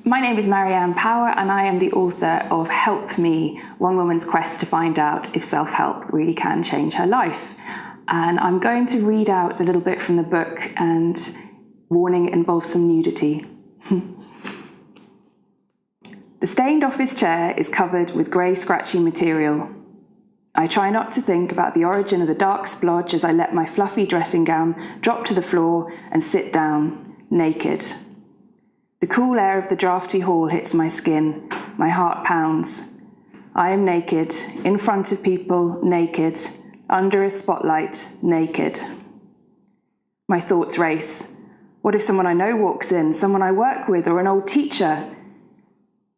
My name is Marianne Power and I am the author of Help Me, One Woman's Quest to Find Out if Self-Help Really Can Change Her Life. And I'm going to read out a little bit from the book, and warning, it involves some nudity. The stained office chair is covered with grey scratchy material. I try not to think about the origin of the dark splodge as I let my fluffy dressing gown drop to the floor and sit down, naked. The cool air of the drafty hall hits my skin. My heart pounds. I am naked, in front of people, naked, under a spotlight, naked. My thoughts race. What if someone I know walks in, someone I work with, or an old teacher?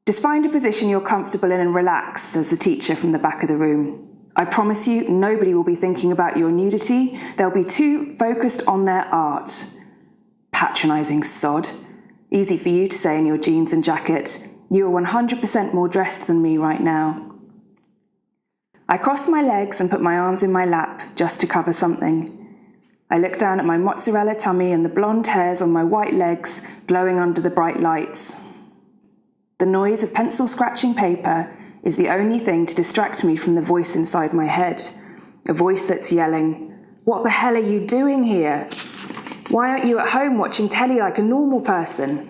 Just find a position you're comfortable in and relax, says the teacher from the back of the room. I promise you, nobody will be thinking about your nudity. They'll be too focused on their art. Patronising sod. Easy for you to say in your jeans and jacket. You are 100% more dressed than me right now. I cross my legs and put my arms in my lap just to cover something. I look down at my mozzarella tummy and the blonde hairs on my white legs glowing under the bright lights. The noise of pencil scratching paper is the only thing to distract me from the voice inside my head. A voice that's yelling, "What the hell are you doing here? Why aren't you at home watching telly like a normal person?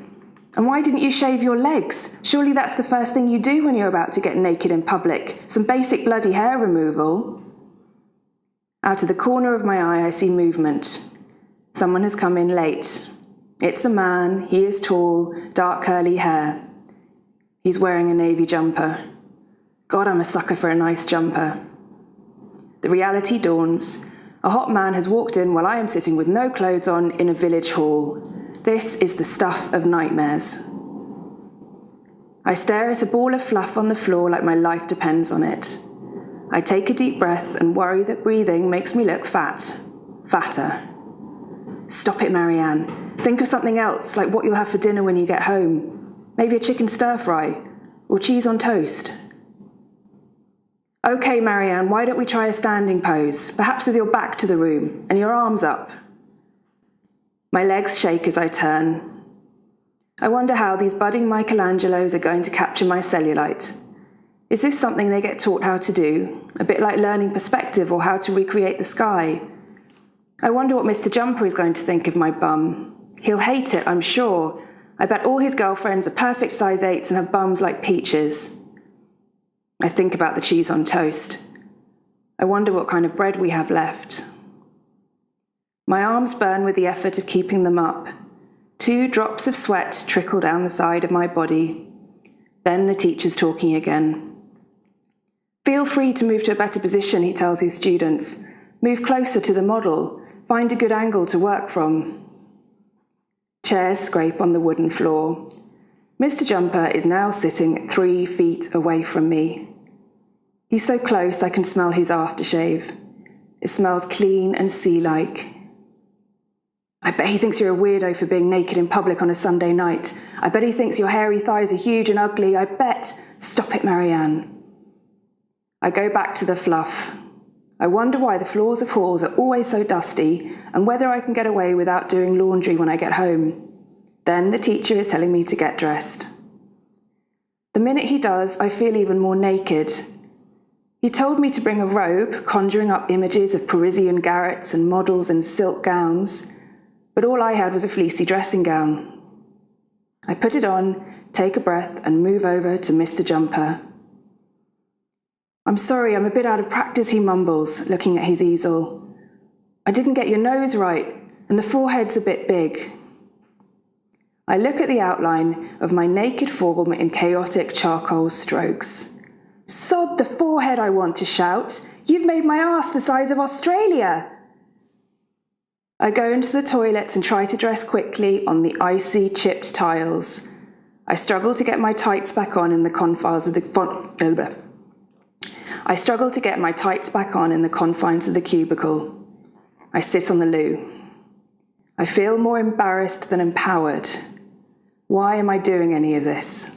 And why didn't you shave your legs? Surely that's the first thing you do when you're about to get naked in public. Some basic bloody hair removal." Out of the corner of my eye, I see movement. Someone has come in late. It's a man. He is tall, dark curly hair. He's wearing a navy jumper. God, I'm a sucker for a nice jumper. The reality dawns. A hot man has walked in while I am sitting with no clothes on in a village hall. This is the stuff of nightmares. I stare at a ball of fluff on the floor like my life depends on it. I take a deep breath and worry that breathing makes me look fat. Fatter. Stop it, Marianne. Think of something else, like what you'll have for dinner when you get home. Maybe a chicken stir-fry, or cheese on toast. Okay, Marianne, why don't we try a standing pose, perhaps with your back to the room and your arms up? My legs shake as I turn. I wonder how these budding Michelangelos are going to capture my cellulite. Is this something they get taught how to do, a bit like learning perspective or how to recreate the sky? I wonder what Mr. Jumper is going to think of my bum. He'll hate it, I'm sure. I bet all his girlfriends are perfect size 8s and have bums like peaches. I think about the cheese on toast. I wonder what kind of bread we have left. My arms burn with the effort of keeping them up. 2 drops of sweat trickle down the side of my body. Then the teacher's talking again. Feel free to move to a better position, he tells his students. Move closer to the model. Find a good angle to work from. Chairs scrape on the wooden floor. Mr. Jumper is now sitting 3 feet away from me. He's so close I can smell his aftershave. It smells clean and sea-like. I bet he thinks you're a weirdo for being naked in public on a Sunday night. I bet he thinks your hairy thighs are huge and ugly. I bet. Stop it, Marianne. I go back to the fluff. I wonder why the floors of halls are always so dusty and whether I can get away without doing laundry when I get home. Then the teacher is telling me to get dressed. The minute he does, I feel even more naked. He told me to bring a robe, conjuring up images of Parisian garrets and models in silk gowns, but all I had was a fleecy dressing gown. I put it on, take a breath, and move over to Mr. Jumper. "I'm sorry, I'm a bit out of practice," he mumbles, looking at his easel. "I didn't get your nose right, and the forehead's a bit big." I look at the outline of my naked form in chaotic charcoal strokes. "Sod the forehead," I want to shout. "You've made my arse the size of Australia." I go into the toilet and try to dress quickly on the icy, chipped tiles. I struggle to get my tights back on in the confines of the cubicle. I sit on the loo. I feel more embarrassed than empowered. Why am I doing any of this?